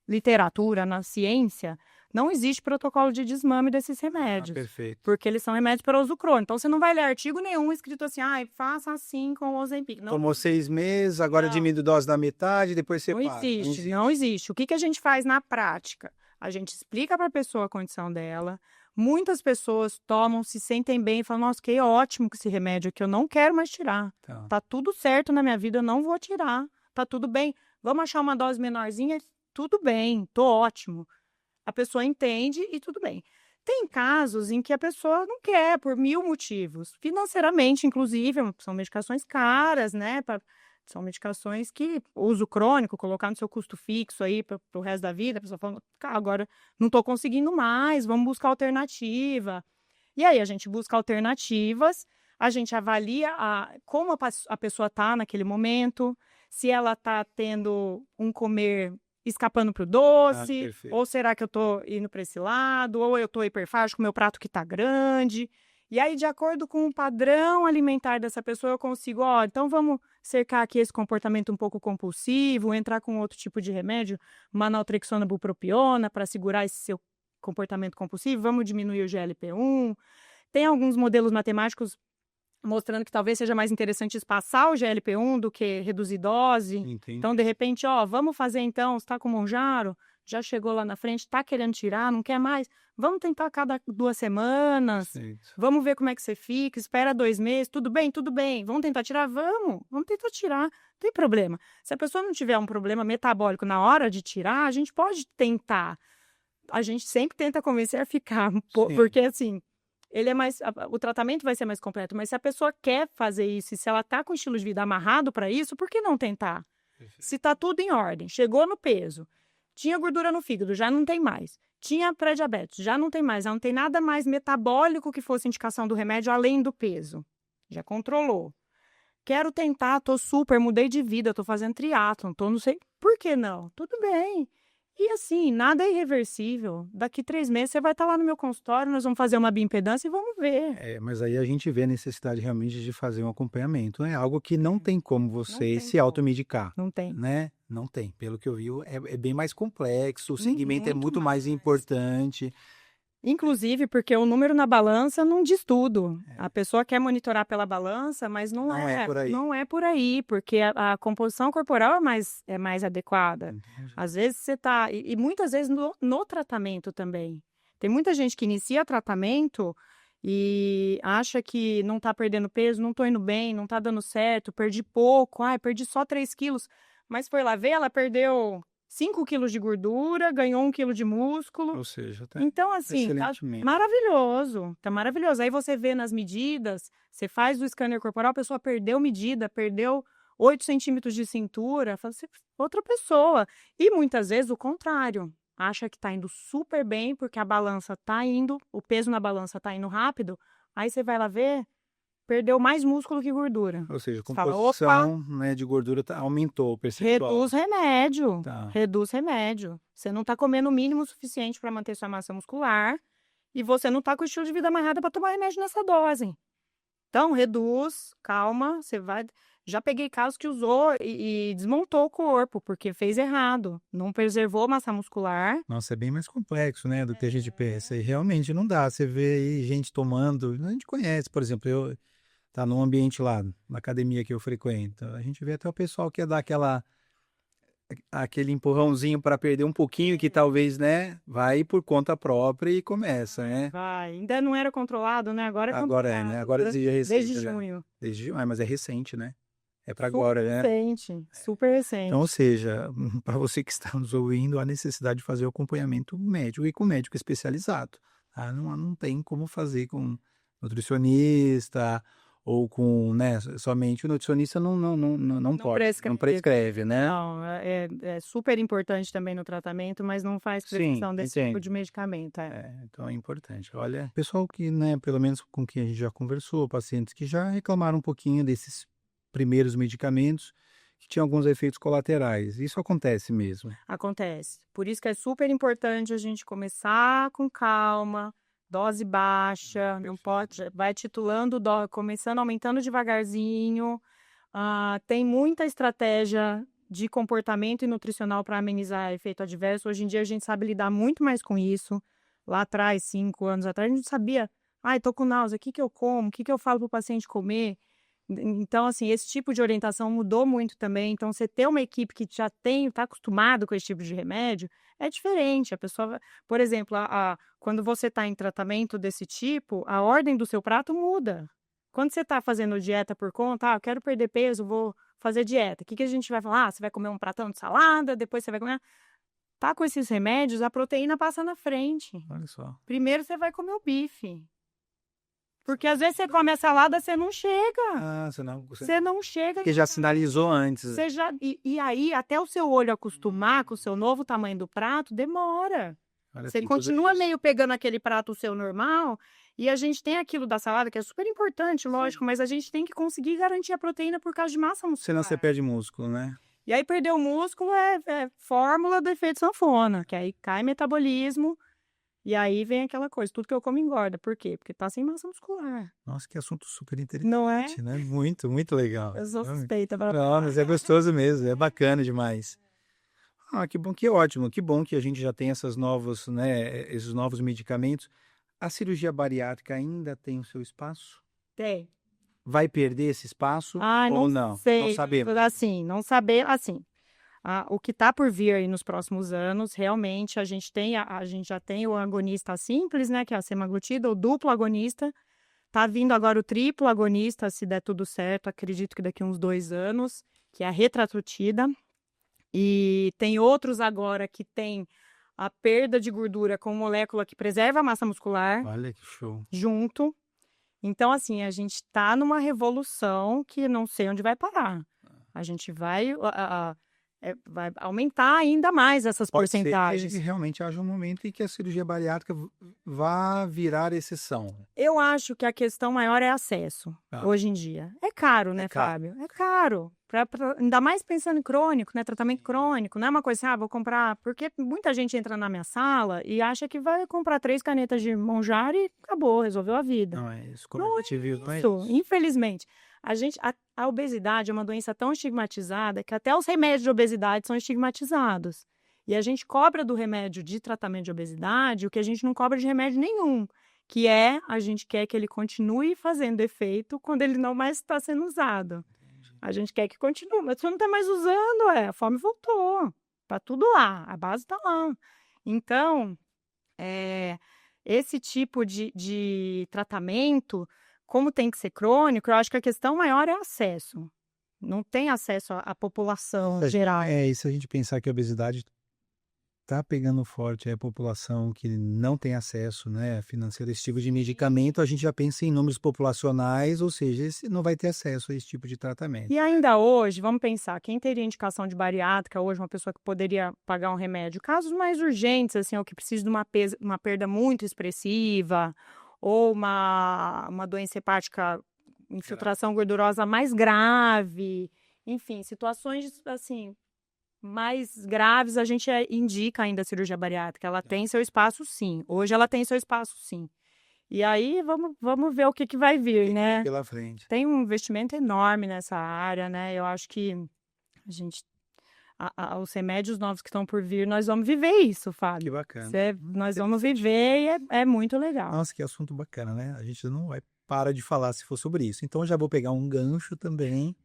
literatura, na ciência, não existe protocolo de desmame desses remédios. Perfeito. Porque eles são remédios para uso crônico. Então, você não vai ler artigo nenhum escrito assim, faça assim com o Ozempic. Não. Tomou 6 meses, agora diminui a dose da metade, depois você para. Não existe. O que a gente faz na prática? A gente explica para a pessoa a condição dela. Muitas pessoas tomam, se sentem bem e falam, nossa, que ótimo com esse remédio aqui, eu não quero mais tirar. Tá tudo certo na minha vida, eu não vou tirar. Tá tudo bem. Vamos achar uma dose menorzinha? Tudo bem, tô ótimo. A pessoa entende e tudo bem. Tem casos em que a pessoa não quer, por 1000 motivos. Financeiramente, inclusive, são medicações caras, né? São medicações que uso crônico, colocar no seu custo fixo aí para o resto da vida. A pessoa fala, agora não estou conseguindo mais, vamos buscar alternativa. E aí a gente busca alternativas, a gente avalia como a pessoa está naquele momento, se ela está tendo um comer escapando para o doce, ou será que eu estou indo para esse lado, ou eu estou hiperfágico, meu prato que está grande. E aí, de acordo com o padrão alimentar dessa pessoa, eu consigo, então vamos cercar aqui esse comportamento um pouco compulsivo, entrar com outro tipo de remédio, uma naltrexona, bupropiona, para segurar esse seu comportamento compulsivo, vamos diminuir o GLP-1. Tem alguns modelos matemáticos mostrando que talvez seja mais interessante espaçar o GLP-1 do que reduzir dose. Entendi. Então, de repente, vamos fazer então, você está com o Mounjaro, já chegou lá na frente, está querendo tirar, não quer mais, vamos tentar cada 2 semanas, vamos ver como é que você fica, espera 2 meses, tudo bem, vamos tentar tirar? Vamos tentar tirar, não tem problema. Se a pessoa não tiver um problema metabólico na hora de tirar, a gente pode tentar, a gente sempre tenta convencer a ficar, porque assim, o tratamento vai ser mais completo, mas se a pessoa quer fazer isso e se ela está com o estilo de vida amarrado para isso, por que não tentar? Se está tudo em ordem, chegou no peso, tinha gordura no fígado, já não tem mais. Tinha pré-diabetes, já não tem mais. Já não tem nada mais metabólico que fosse indicação do remédio além do peso. Já controlou. Quero tentar, mudei de vida, tô fazendo triatlon, não sei. Por que não? Tudo bem. E assim, nada é irreversível. Daqui 3 meses você vai estar lá no meu consultório, nós vamos fazer uma bioimpedância e vamos ver. Mas aí a gente vê a necessidade realmente de fazer um acompanhamento. É algo que não tem como você se automedicar. Não tem. Né? Não tem. Pelo que eu vi, é bem mais complexo, o segmento é muito mais importante. Inclusive, porque o número na balança não diz tudo. A pessoa quer monitorar pela balança, mas não é por aí. Não é por aí, porque a composição corporal é mais adequada. Entendi. Às vezes você está... E muitas vezes no tratamento também. Tem muita gente que inicia tratamento e acha que não tá perdendo peso, não tô indo bem, não tá dando certo, perdi pouco, perdi só 3 quilos, mas foi lá ver, ela perdeu 5 quilos de gordura, ganhou 1 quilo de músculo. Ou seja, tá Então, assim, tá excelentemente. maravilhoso, tá maravilhoso. Aí você vê nas medidas, você faz o scanner corporal, a pessoa perdeu medida, perdeu 8 centímetros de cintura, fala assim, outra pessoa. E muitas vezes o contrário, acha que tá indo super bem, porque a balança tá indo, o peso na balança tá indo rápido, aí você vai lá ver, perdeu mais músculo que gordura. Ou seja, a Você fala, opa, composição, né, de gordura aumentou o percentual. reduz remédio, Tá. reduz remédio. Você não tá comendo o mínimo suficiente para manter sua massa muscular e você não tá com o estilo de vida amarrado para tomar remédio nessa dose. Então, reduz, calma, você vai. Já peguei casos que usou e desmontou o corpo, porque fez errado, não preservou massa muscular. Nossa, é bem mais complexo, né, do que a gente pensa. E realmente não dá. Você vê aí gente tomando, a gente conhece, por exemplo, eu tá num ambiente lá, na academia que eu frequento. A gente vê até o pessoal que quer dar aquele empurrãozinho para perder um pouquinho, que talvez, né, vai por conta própria e começa, né? Vai, ainda não era controlado, né? Agora é Agora é, né? controlado. Agora exige a Desde receita já. junho. Mas é recente, né? É para Super agora, né? recente, super Então, ou recente. seja, para você que está nos ouvindo, há necessidade de fazer o acompanhamento médico e com médico especializado. Tá? Não tem como fazer com nutricionista ou com, né, somente o nutricionista não pode, não prescreve, né? Não, é super importante também no tratamento, mas não faz Sim, prescrição desse tipo entendo. de medicamento. Então é importante. Olha, pessoal que, né, pelo menos com quem a gente já conversou, pacientes que já reclamaram um pouquinho desses primeiros medicamentos, que tinham alguns efeitos colaterais. Isso acontece mesmo. Acontece. Por isso que é super importante a gente começar com calma, dose baixa, não pode, vai titulando, começando, aumentando devagarzinho. Tem muita estratégia de comportamento e nutricional para amenizar efeito adverso. Hoje em dia a gente sabe lidar muito mais com isso. Lá atrás, 5 anos atrás, a gente sabia, tô com náusea, o que que eu como, o que que eu falo para o paciente comer. Então, assim, esse tipo de orientação mudou muito também. Então, você ter uma equipe que já está acostumado com esse tipo de remédio, é diferente. A pessoa, por exemplo, quando você está em tratamento desse tipo, a ordem do seu prato muda. Quando você está fazendo dieta por conta, eu quero perder peso, vou fazer dieta. O que que a gente vai falar? Você vai comer um pratão de salada, depois você vai comer. Tá com esses remédios, a proteína passa na frente. Olha só. Primeiro você vai comer o bife. Porque às vezes você come a salada, você não chega. Você não chega. Porque já sinalizou antes. Você já, e aí, até o seu olho acostumar com o seu novo tamanho do prato, demora. Olha, Você tem continua tudo isso. meio pegando aquele prato seu normal, e a gente tem aquilo da salada, que é super importante, lógico, mas a gente tem que conseguir garantir a proteína por causa de massa muscular. Senão você perde músculo, né? E aí, perder o músculo é fórmula do efeito sanfona, que aí cai metabolismo, e aí vem aquela coisa, tudo que eu como engorda. Por quê? Porque tá sem massa muscular. Nossa, que assunto super interessante, Não é? né? Muito, muito legal. Eu sou suspeita para Não, mas é gostoso mesmo, é bacana demais. Que bom, que ótimo, que bom que a gente já tem essas novas, né, esses novos medicamentos. A cirurgia bariátrica ainda tem o seu espaço? Tem. Vai perder esse espaço Não ou não? sei. Não sabemos. Assim, não saber, assim, o que está por vir aí nos próximos anos, realmente a gente já tem o agonista simples, né, que é a semaglutida, o duplo agonista. Tá vindo agora o triplo agonista, se der tudo certo, acredito que daqui uns 2 anos, que é a retratrutida. E tem outros agora que tem a perda de gordura com molécula que preserva a massa muscular. Olha que show. Junto. Então, assim, a gente está numa revolução que não sei onde vai parar. A gente vai aumentar ainda mais essas Pode porcentagens. ser que realmente haja um momento em que a cirurgia bariátrica vá virar exceção. Eu acho que a questão maior é acesso, hoje em dia. É caro, né, Fábio? É caro. Ainda mais pensando em crônico, né? Tratamento crônico. Não é uma coisa assim, vou comprar... Porque muita gente entra na minha sala e acha que vai comprar 3 canetas de Monjaro e acabou, resolveu a vida. Não é isso. Como a gente viu, não é Isso, isso. infelizmente. A obesidade é uma doença tão estigmatizada que até os remédios de obesidade são estigmatizados. E a gente cobra do remédio de tratamento de obesidade o que a gente não cobra de remédio nenhum, que é a gente quer que ele continue fazendo efeito quando ele não mais está sendo usado. A gente quer que continue, mas você não está mais usando, a fome voltou. Está tudo lá, a base está lá. Então, esse tipo de tratamento, como tem que ser crônico, eu acho que a questão maior é acesso. Não tem acesso à população geral. E se a gente pensar que a obesidade está pegando forte, a população que não tem acesso, né, financeiro a esse tipo de medicamento, a gente já pensa em números populacionais, ou seja, esse não vai ter acesso a esse tipo de tratamento. E ainda hoje, vamos pensar, quem teria indicação de bariátrica hoje, uma pessoa que poderia pagar um remédio? Casos mais urgentes, assim, ou que precisa de uma perda muito expressiva, ou uma doença hepática, infiltração gordurosa mais grave, enfim, situações, assim, mais graves, a gente indica ainda a cirurgia bariátrica. Ela tem seu espaço, sim. Hoje ela tem seu espaço, sim. E aí, vamos ver o que vai vir, né? Pela frente. Tem um investimento enorme nessa área, né? Eu acho que a gente, os remédios novos que estão por vir, nós vamos viver isso, Fábio. Que bacana. Nós vamos viver e é muito legal. Nossa, que assunto bacana, né? A gente não vai parar de falar se for sobre isso. Então, eu já vou pegar um gancho também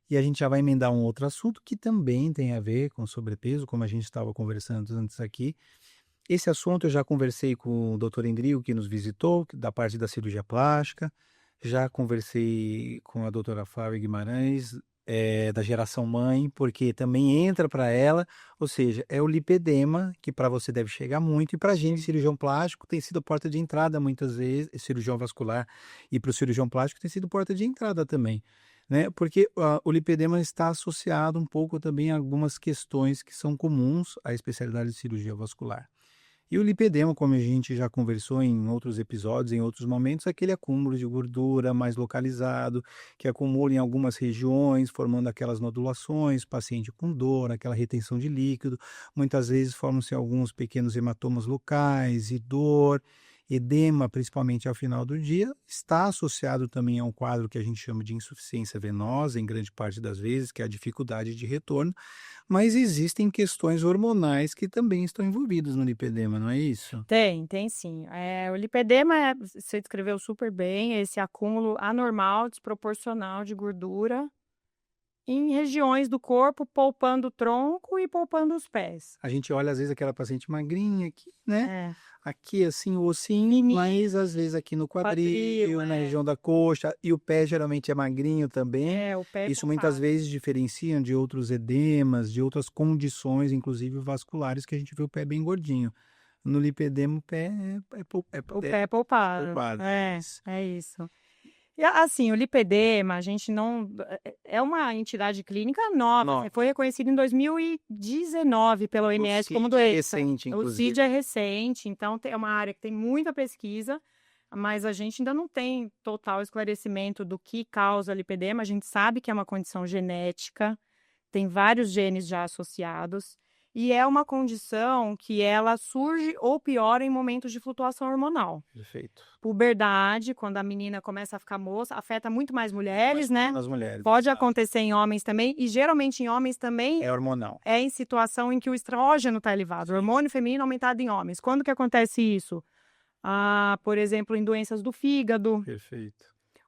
e a gente já vai emendar um outro assunto que também tem a ver com sobrepeso, como a gente estava conversando antes aqui. Esse assunto eu já conversei com o Dr. Endrigo, que nos visitou, da parte da cirurgia plástica. Já conversei com a doutora Flávia Guimarães, da geração mãe, porque também entra para ela, ou seja, é o lipedema, que para você deve chegar muito, e para a gente, cirurgião plástico, tem sido porta de entrada muitas vezes, cirurgião vascular, e para o cirurgião plástico tem sido porta de entrada também, né? Porque o lipedema está associado um pouco também a algumas questões que são comuns à especialidade de cirurgia vascular. E o lipedema, como a gente já conversou em outros episódios, em outros momentos, é aquele acúmulo de gordura mais localizado, que acumula em algumas regiões, formando aquelas nodulações, paciente com dor, aquela retenção de líquido. Muitas vezes formam-se alguns pequenos hematomas locais e dor. Edema, principalmente ao final do dia, está associado também a um quadro que a gente chama de insuficiência venosa, em grande parte das vezes, que é a dificuldade de retorno, mas existem questões hormonais que também estão envolvidas no lipedema, não é isso? Tem sim. O lipedema, você descreveu super bem, esse acúmulo anormal, desproporcional de gordura em regiões do corpo, poupando o tronco e poupando os pés. A gente olha às vezes aquela paciente magrinha aqui, né? É. Aqui assim o ossinho, mas às vezes aqui no quadril, na região da coxa, e o pé geralmente é magrinho também. O pé é Isso muitas vezes diferencia de outros edemas, de outras condições, inclusive vasculares, que a gente vê o pé bem gordinho. No lipedema, o pé o pé é poupado. poupado. É isso. E assim, o lipedema, a gente não. É uma entidade clínica nova. Foi reconhecido em 2019 pela OMS como doença. Recente, inclusive. O CID é recente, então é uma área que tem muita pesquisa, mas a gente ainda não tem total esclarecimento do que causa lipedema. A gente sabe que é uma condição genética, tem vários genes já associados. E é uma condição que ela surge ou piora em momentos de flutuação hormonal. Perfeito. Puberdade, quando a menina começa a ficar moça, afeta muito mais mulheres, né? Nas mulheres. Pode acontecer em homens também, e geralmente em homens também é hormonal. É em situação em que o estrógeno está elevado, o hormônio feminino aumentado em homens. Quando que acontece isso? Por exemplo, em doenças do fígado. Perfeito.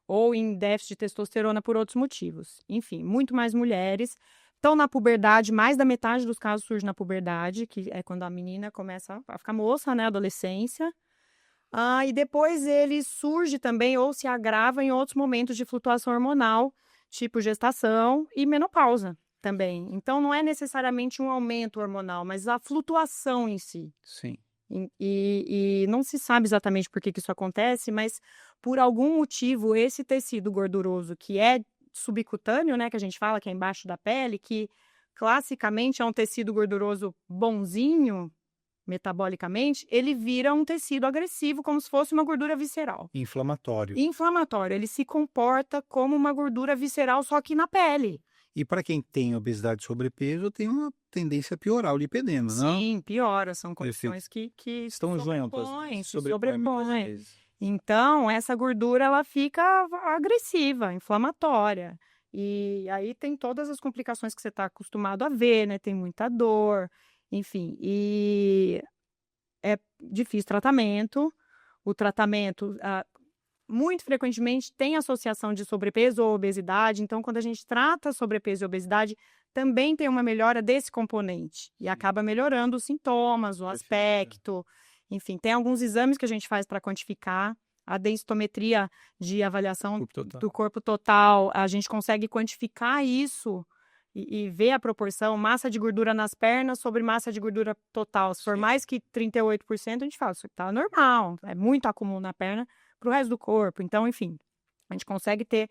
Ou em déficit de testosterona por outros motivos. Enfim, muito mais mulheres. Então, na puberdade, mais da metade dos casos surge na puberdade, que é quando a menina começa a ficar moça, né, adolescência. E depois ele surge também ou se agrava em outros momentos de flutuação hormonal, tipo gestação e menopausa também. Então, não é necessariamente um aumento hormonal, mas a flutuação em si. Sim. E não se sabe exatamente por que isso acontece, mas por algum motivo esse tecido gorduroso que é subcutâneo, né, que a gente fala que é embaixo da pele, que classicamente é um tecido gorduroso bonzinho, metabolicamente, ele vira um tecido agressivo, como se fosse uma gordura visceral. Inflamatório. Ele se comporta como uma gordura visceral, só que na pele. E para quem tem obesidade e sobrepeso, tem uma tendência a piorar o lipedema, não? Sim, piora, são condições que estão juntas, sobrepõem. Então, essa gordura ela fica agressiva, inflamatória. E aí tem todas as complicações que você está acostumado a ver, né? Tem muita dor, enfim. E é difícil tratamento. O tratamento, muito frequentemente, tem associação de sobrepeso ou obesidade. Então, quando a gente trata sobrepeso e obesidade, também tem uma melhora desse componente. E acaba melhorando os sintomas, o aspecto. Enfim, tem alguns exames que a gente faz para quantificar. A densitometria de avaliação do corpo total, a gente consegue quantificar isso e ver a proporção, massa de gordura nas pernas sobre massa de gordura total. Se for mais que 38%, a gente fala, isso tá normal, é muito acúmulo na perna para o resto do corpo. Então, enfim, a gente consegue ter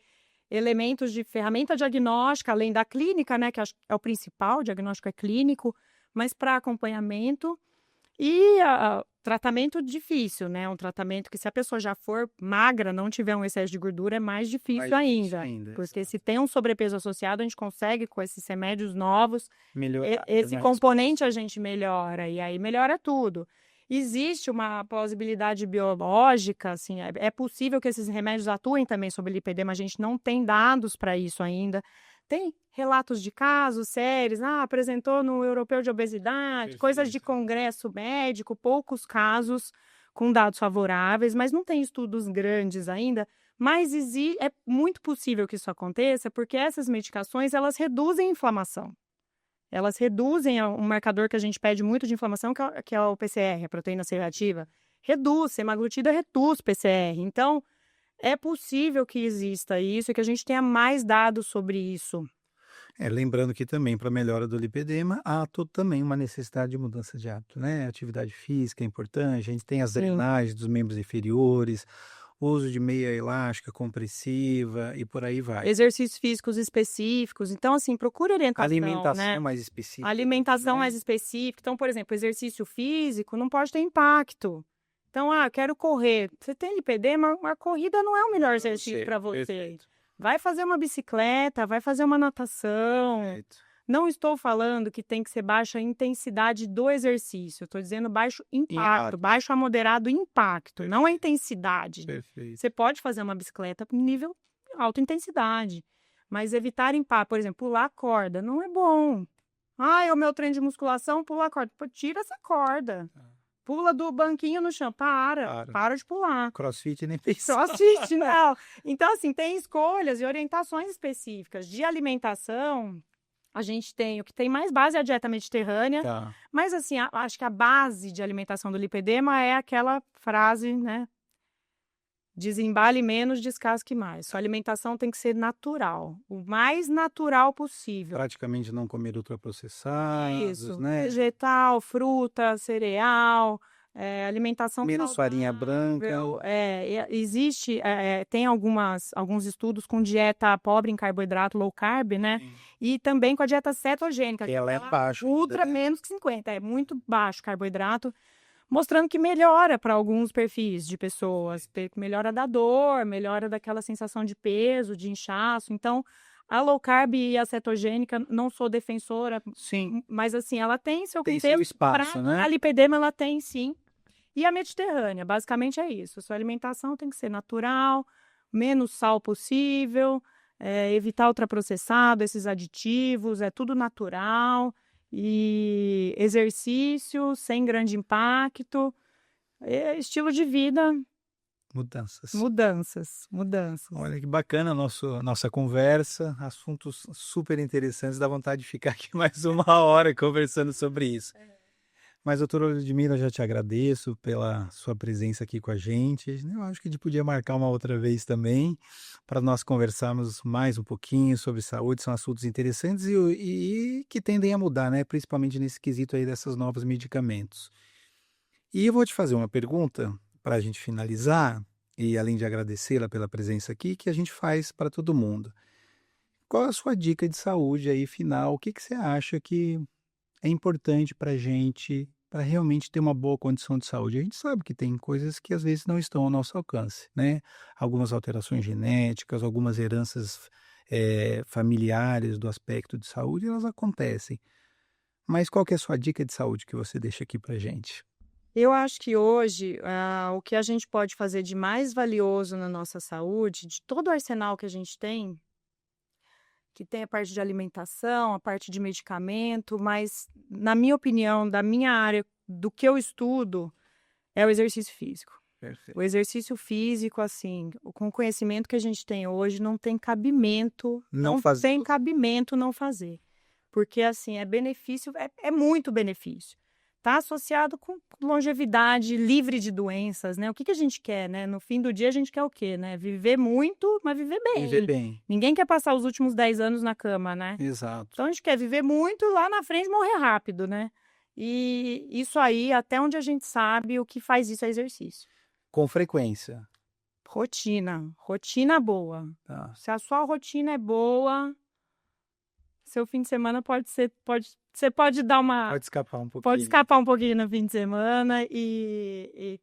elementos de ferramenta diagnóstica, além da clínica, né, que é o principal, o diagnóstico é clínico, mas para acompanhamento e tratamento difícil, né, um tratamento que se a pessoa já for magra, não tiver um excesso de gordura, é mais difícil ainda, porque exato. se tem um sobrepeso associado, a gente consegue com esses remédios novos, Melhorar esse a componente a gente melhora, e aí melhora tudo. Existe uma plausibilidade biológica, assim, é possível que esses remédios atuem também sobre lipedema, a gente não tem dados para isso ainda. Tem relatos de casos, séries, apresentou no Europeu de Obesidade, coisas de Perfeito. congresso médico, poucos casos com dados favoráveis, mas não tem estudos grandes ainda. Mas é muito possível que isso aconteça, porque essas medicações, elas reduzem a inflamação. Elas reduzem um marcador que a gente pede muito de inflamação, que é o PCR, a proteína C reativa. Reduz, semaglutida reduz PCR. Então, é possível que exista isso e que a gente tenha mais dados sobre isso. Lembrando que também para a melhora do lipedema há também uma necessidade de mudança de hábito, né? Atividade física é importante, a gente tem as drenagens dos membros inferiores, uso de meia elástica, compressiva e por aí vai. Exercícios físicos específicos. Então, assim, procure orientação, Alimentação né? mais específica. Alimentação né? mais específica. Então, por exemplo, exercício físico não pode ter impacto. Então, quero correr. Você tem lipedema, a corrida não é o melhor exercício para você. Perfeito. Vai fazer uma bicicleta, vai fazer uma natação. Perfeito. Não estou falando que tem que ser baixa a intensidade do exercício. Estou dizendo baixo impacto, baixo a moderado impacto, não a intensidade. Perfeito. Você pode fazer uma bicicleta nível alta intensidade, mas evitar impacto, por exemplo, pular corda, não é bom. É o meu treino de musculação, pular corda. Pô, tira essa corda. Pula do banquinho no chão. Para de pular. Crossfit nem pensar. Crossfit, não. Então, assim, tem escolhas e orientações específicas de alimentação. A gente tem, o que tem mais base é a dieta mediterrânea, mas assim, acho que a base de alimentação do lipedema é aquela frase, né? Desembale menos, descasque mais. Sua alimentação tem que ser natural, o mais natural possível. Praticamente não comer ultraprocessados, Isso, né? vegetal, fruta, cereal, alimentação Menos farinha branca. existe, tem alguns estudos com dieta pobre em carboidrato, low carb, né? E também com a dieta cetogênica. Que ela é baixa. Ultra menos que 50, é muito baixo carboidrato, mostrando que melhora para alguns perfis de pessoas, melhora da dor, melhora daquela sensação de peso, de inchaço. Então, a low carb e a cetogênica, não sou defensora, Sim. mas assim, ela tem seu Tem contexto. seu espaço, né? A lipedema, ela tem sim. E a mediterrânea, basicamente é isso. Sua alimentação tem que ser natural, menos sal possível, evitar ultraprocessado, esses aditivos, é tudo natural. E exercício sem grande impacto, estilo de vida. Mudanças. Olha que bacana nossa conversa, assuntos super interessantes, dá vontade de ficar aqui mais uma hora conversando sobre isso. Mas, doutora Ludmila, já te agradeço pela sua presença aqui com a gente. Eu acho que a gente podia marcar uma outra vez também, para nós conversarmos mais um pouquinho sobre saúde. São assuntos interessantes e que tendem a mudar, né? Principalmente nesse quesito aí desses novos medicamentos. E eu vou te fazer uma pergunta para a gente finalizar, e além de agradecê-la pela presença aqui, que a gente faz para todo mundo. Qual a sua dica de saúde aí final? O que você acha que é importante para a gente, para realmente ter uma boa condição de saúde? A gente sabe que tem coisas que às vezes não estão ao nosso alcance, né? Algumas alterações genéticas, algumas heranças familiares do aspecto de saúde, elas acontecem. Mas qual que é a sua dica de saúde que você deixa aqui para gente? Eu acho que hoje, o que a gente pode fazer de mais valioso na nossa saúde, de todo o arsenal que a gente tem, que tem a parte de alimentação, a parte de medicamento, mas, na minha opinião, da minha área, do que eu estudo, é o exercício físico. Perfeito. O exercício físico, assim, com o conhecimento que a gente tem hoje, não tem cabimento não fazer. Porque, assim, é benefício, é muito benefício. está associado com longevidade, livre de doenças, né? O que a gente quer, né? No fim do dia, a gente quer o quê, né? Viver muito, mas viver Viver bem. bem. Ninguém quer passar os últimos 10 anos na cama, né? Exato. Então, a gente quer viver muito e lá na frente morrer rápido, né? E isso aí, até onde a gente sabe, o que faz isso é exercício. Com frequência. Rotina boa. Tá. Se a sua rotina é boa, seu fim de semana você pode dar uma... Pode escapar um Pode pouquinho. escapar um pouquinho no fim de semana e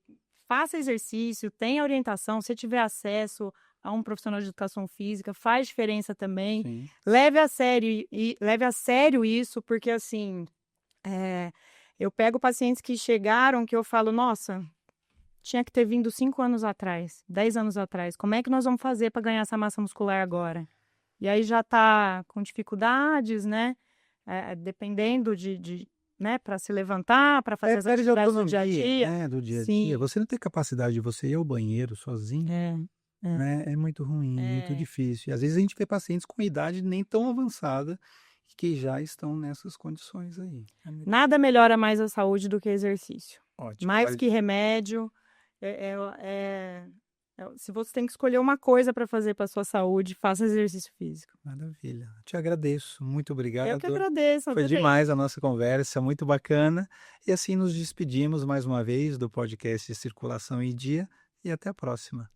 faça exercício, tenha orientação. Se tiver acesso a um profissional de educação física, faz diferença também. Sim. Leve a sério isso, porque assim, eu pego pacientes que chegaram que eu falo, nossa, tinha que ter vindo 5 anos atrás, 10 anos atrás. Como é que nós vamos fazer para ganhar essa massa muscular agora? E aí já está com dificuldades, né? Dependendo né, para se levantar, para fazer as Perde a atividades do dia a autonomia, dia. né, do dia a Sim. dia. Você não tem capacidade de você ir ao banheiro sozinho, né? É muito ruim, muito difícil. E às vezes a gente vê pacientes com idade nem tão avançada que já estão nessas condições aí. Nada melhora mais a saúde do que exercício. Ótimo. Mais que remédio. Se você tem que escolher uma coisa para fazer para sua saúde, faça exercício físico. Maravilha. Te agradeço. Muito obrigado. Eu que agradeço. Foi demais a nossa conversa, muito bacana. E assim nos despedimos mais uma vez do podcast Circulação em Dia e até a próxima.